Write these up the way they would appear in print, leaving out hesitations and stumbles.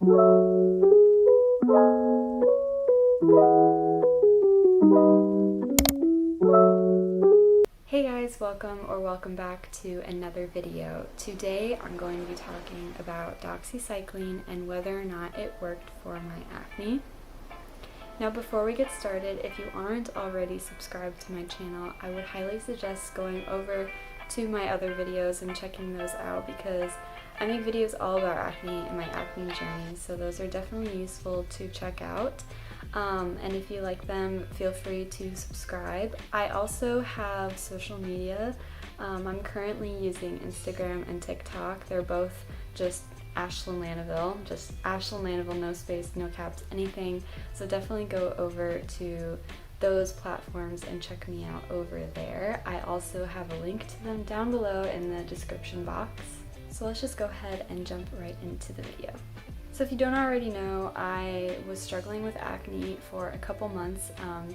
Hey guys, welcome back to another video. Today I'm going to be talking about doxycycline and whether or not it worked for my acne. Now before we get started, if you aren't already subscribed to my channel, I would highly suggest going over to my other videos and checking those out because I make videos all about acne and my acne journey, so those are definitely useful to check out. And if you like them, feel free to subscribe. I also have social media. I'm currently using Instagram and TikTok. They're both just ashlynlanaville, just ashlynlanaville, no space, no caps, anything. So definitely go over to those platforms and check me out over there. I also have a link to them down below in the description box. So let's just go ahead and jump right into the video. So if you don't already know, I was struggling with acne for a couple months,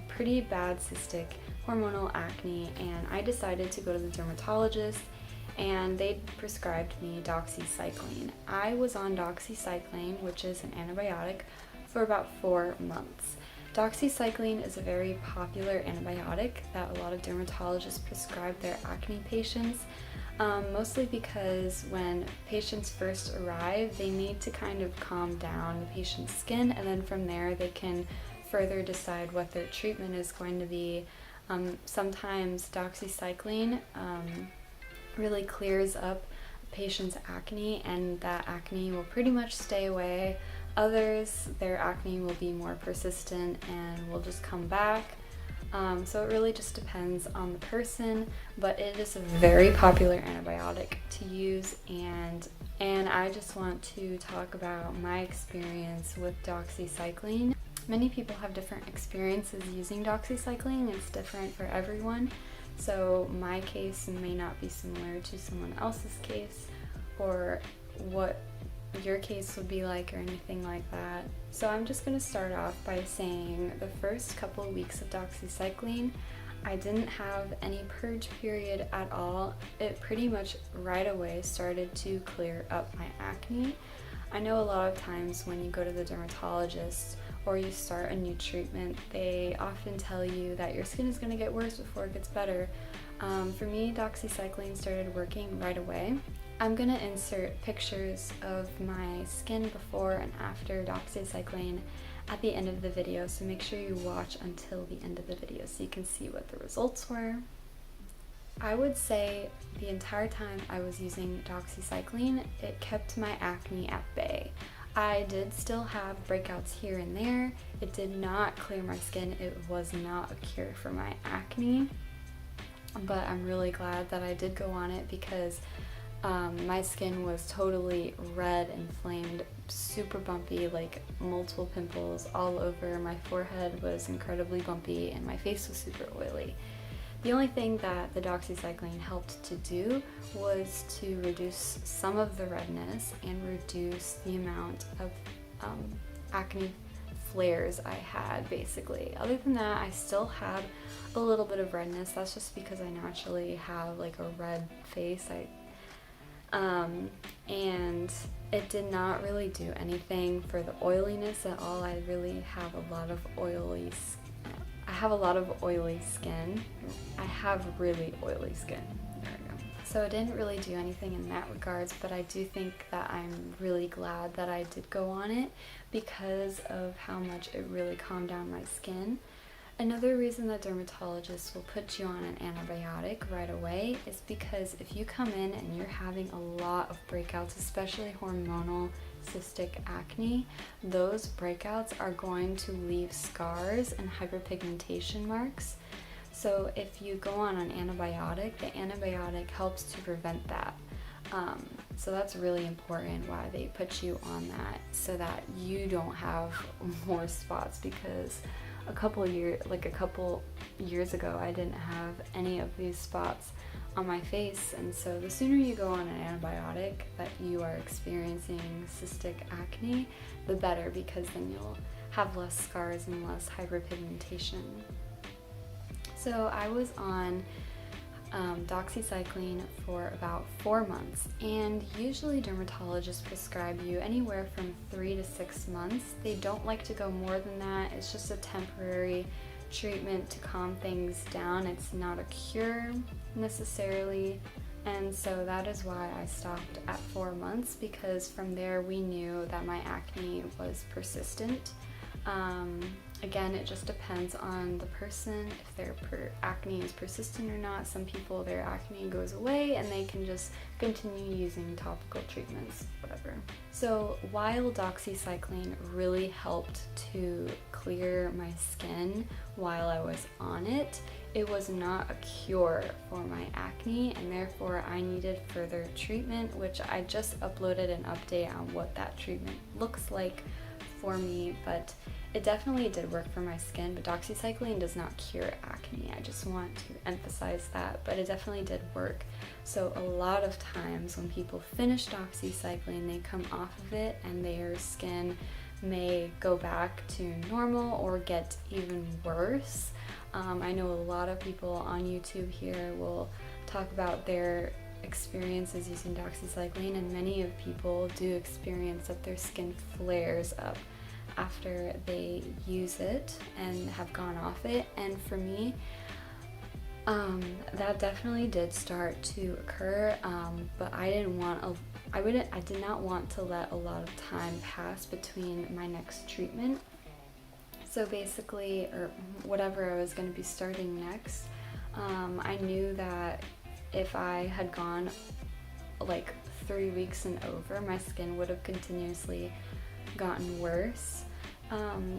pretty bad cystic hormonal acne, and I decided to go to the dermatologist and they prescribed me doxycycline. I was on doxycycline, which is an antibiotic, for about 4 months. Doxycycline is a very popular antibiotic that a lot of dermatologists prescribe their acne patients. Mostly because when patients first arrive, they need to kind of calm down the patient's skin, and then from there they can further decide what their treatment is going to be. Sometimes doxycycline really clears up a patient's acne, and that acne will pretty much stay away. Others, their acne will be more persistent and will just come back. So it really just depends on the person, but it is a very popular antibiotic to use, and I just want to talk about my experience with doxycycline. Many people have different experiences using doxycycline. It's different for everyone, so my case may not be similar to someone else's case or what your case would be like or anything like that. So I'm just going to start off by saying the first couple of weeks of doxycycline, I didn't have any purge period at all. It pretty much right away started to clear up my acne. I know a lot of times when you go to the dermatologist or you start a new treatment, they often tell you that your skin is going to get worse before it gets better. For me, doxycycline started working right away. I'm going to insert pictures of my skin before and after doxycycline at the end of the video, so make sure you watch until the end of the video so you can see what the results were. I would say the entire time I was using doxycycline, it kept my acne at bay. I did still have breakouts here and there. It did not clear my skin. It was not a cure for my acne, but I'm really glad that I did go on it because my skin was totally red, inflamed, super bumpy, like multiple pimples all over. My forehead was incredibly bumpy and my face was super oily. The only thing that the doxycycline helped to do was to reduce some of the redness and reduce the amount of acne flares I had, basically. Other than that, I still had a little bit of redness. That's just because I naturally have like a red face. And it did not really do anything for the oiliness at all. I really have a lot of oily skin. I have really oily skin. There we go. So it didn't really do anything in that regards, but I do think that I'm really glad that I did go on it because of how much it really calmed down my skin. Another reason that dermatologists will put you on an antibiotic right away is because if you come in and you're having a lot of breakouts, especially hormonal cystic acne, those breakouts are going to leave scars and hyperpigmentation marks. So if you go on an antibiotic, the antibiotic helps to prevent that. So that's really important why they put you on that, so that you don't have more spots, because a couple years ago I didn't have any of these spots on my face, and so the sooner you go on an antibiotic that you are experiencing cystic acne, the better, because then you'll have less scars and less hyperpigmentation. So I was on doxycycline for about 4 months, and usually dermatologists prescribe you anywhere from 3 to 6 months. They don't like to go more than that. It's just a temporary treatment to calm things down. It's not a cure necessarily, and so that is why I stopped at 4 months, because from there we knew that my acne was persistent. Again, it just depends on the person, if their acne is persistent or not. Some people, their acne goes away and they can just continue using topical treatments, whatever. So while doxycycline really helped to clear my skin while I was on it, it was not a cure for my acne, and therefore I needed further treatment, which I just uploaded an update on what that treatment looks like for me, but it definitely did work for my skin. But doxycycline does not cure acne. I just want to emphasize that, but it definitely did work. So a lot of times when people finish doxycycline, they come off of it and their skin may go back to normal or get even worse. I know a lot of people on YouTube here will talk about their experiences using doxycycline, and many of people do experience that their skin flares up after they use it and have gone off it. And for me, that definitely did start to occur, but I did not want to let a lot of time pass between my next treatment. So basically, or whatever I was going to be starting next, I knew that if I had gone like 3 weeks and over, my skin would have continuously gotten worse.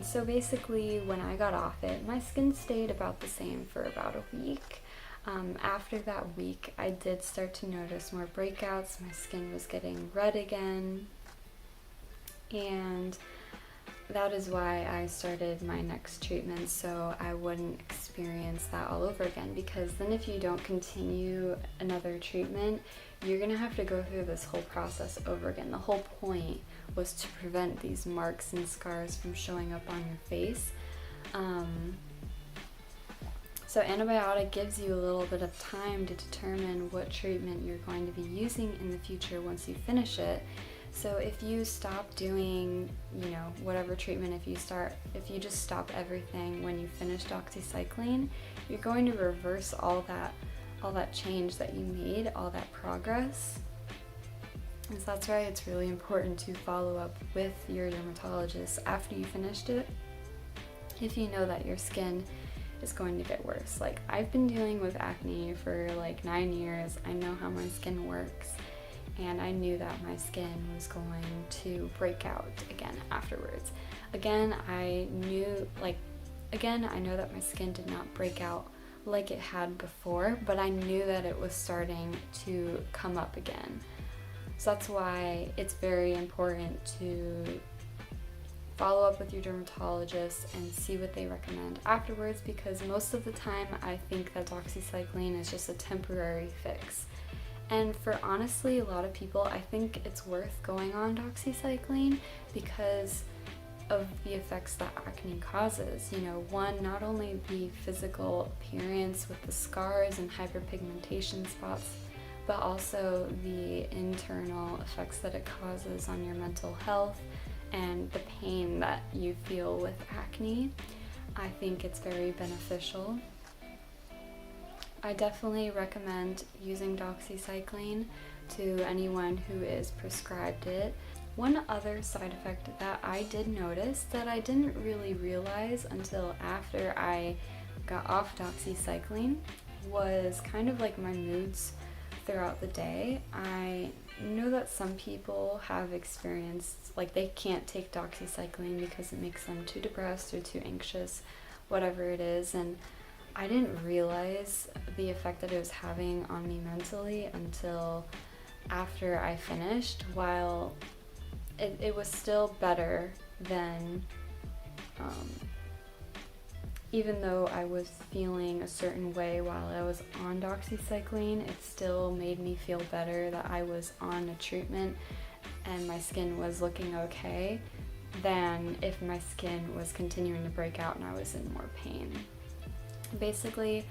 So basically, when I got off it, my skin stayed about the same for about a week. After that week, I did start to notice more breakouts. My skin was getting red again, and that is why I started my next treatment, so I wouldn't experience that all over again, because then if you don't continue another treatment, you're gonna have to go through this whole process over again. The whole point was to prevent these marks and scars from showing up on your face. So antibiotic gives you a little bit of time to determine what treatment you're going to be using in the future once you finish it. So if you stop doing, whatever treatment, if you just stop everything when you finish doxycycline, you're going to reverse all that change that you made, all that progress. And so that's why it's really important to follow up with your dermatologist after you finished it, if you know that your skin is going to get worse. Like, I've been dealing with acne for like 9 years. I know how my skin works, and I knew that my skin was going to break out again afterwards. I know that my skin did not break out like it had before, but I knew that it was starting to come up again. So that's why it's very important to follow up with your dermatologist and see what they recommend afterwards, because most of the time I think that doxycycline is just a temporary fix. And for honestly a lot of people, I think it's worth going on doxycycline because of the effects that acne causes. One, not only the physical appearance with the scars and hyperpigmentation spots, but also the internal effects that it causes on your mental health and the pain that you feel with acne. I think it's very beneficial. I definitely recommend using doxycycline to anyone who is prescribed it. One other side effect that I did notice that I didn't really realize until after I got off doxycycline was kind of like my moods throughout the day. I know that some people have experienced, like, they can't take doxycycline because it makes them too depressed or too anxious, whatever it is, and I didn't realize the effect that it was having on me mentally until after I finished. While it was still better than, even though I was feeling a certain way while I was on doxycycline, it still made me feel better that I was on a treatment and my skin was looking okay than if my skin was continuing to break out and I was in more pain. Basically,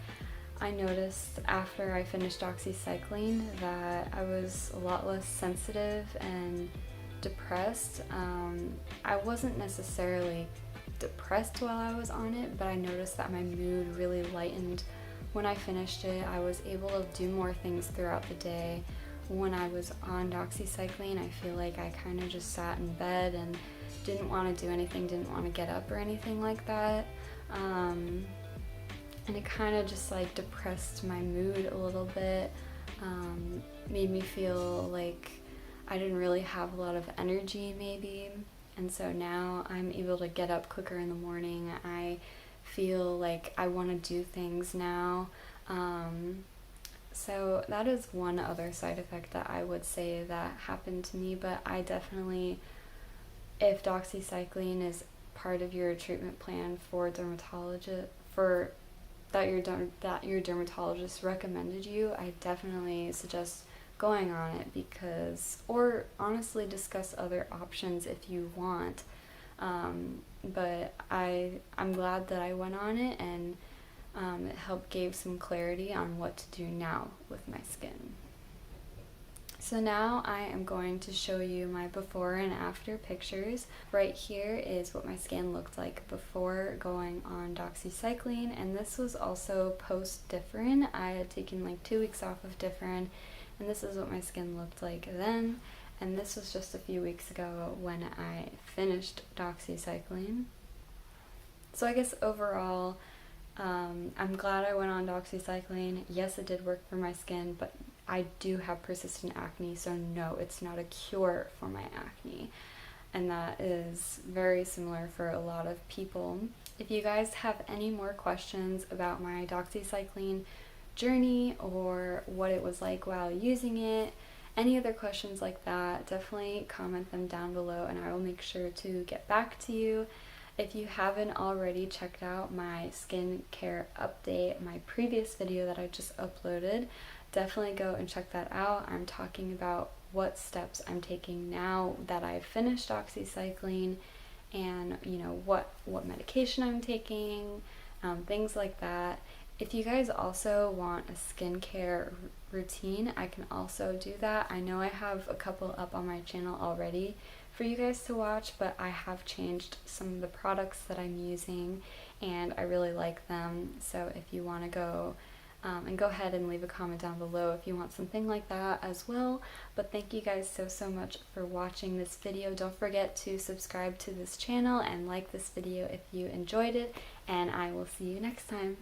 I noticed after I finished doxycycline that I was a lot less sensitive and depressed. I wasn't necessarily depressed while I was on it, but I noticed that my mood really lightened when I finished it. I was able to do more things throughout the day. When I was on doxycycline, I feel like I kind of just sat in bed and didn't want to do anything, didn't want to get up or anything like that. And it kind of just like depressed my mood a little bit, made me feel like I didn't really have a lot of energy maybe. And so now I'm able to get up quicker in the morning. I feel like I want to do things now. So that is one other side effect that I would say that happened to me, but I definitely, if doxycycline is part of your treatment plan for dermatologist, that your dermatologist recommended you, I definitely suggest going on it, because, or honestly discuss other options if you want. But I'm glad that I went on it, and it gave some clarity on what to do now with my skin. So now I am going to show you my before and after pictures. Right here is what my skin looked like before going on doxycycline, and this was also post Differin. I had taken like 2 weeks off of Differin, and this is what my skin looked like then, and this was just a few weeks ago when I finished doxycycline. So I guess overall, I'm glad I went on doxycycline. Yes, it did work for my skin, but I do have persistent acne, so no, it's not a cure for my acne. And that is very similar for a lot of people. If you guys have any more questions about my doxycycline journey or what it was like while using it, any other questions like that, definitely comment them down below and I will make sure to get back to you. If you haven't already checked out my skincare update, my previous video that I just uploaded, definitely go and check that out. I'm talking about what steps I'm taking now that I've finished doxycycline, and you know what medication I'm taking, things like that. If you guys also want a skincare routine, I can also do that. I know I have a couple up on my channel already for you guys to watch, but I have changed some of the products that I'm using and I really like them. So if you want to go and go ahead and leave a comment down below if you want something like that as well. But thank you guys so much for watching this video. Don't forget to subscribe to this channel and like this video if you enjoyed it, and I will see you next time.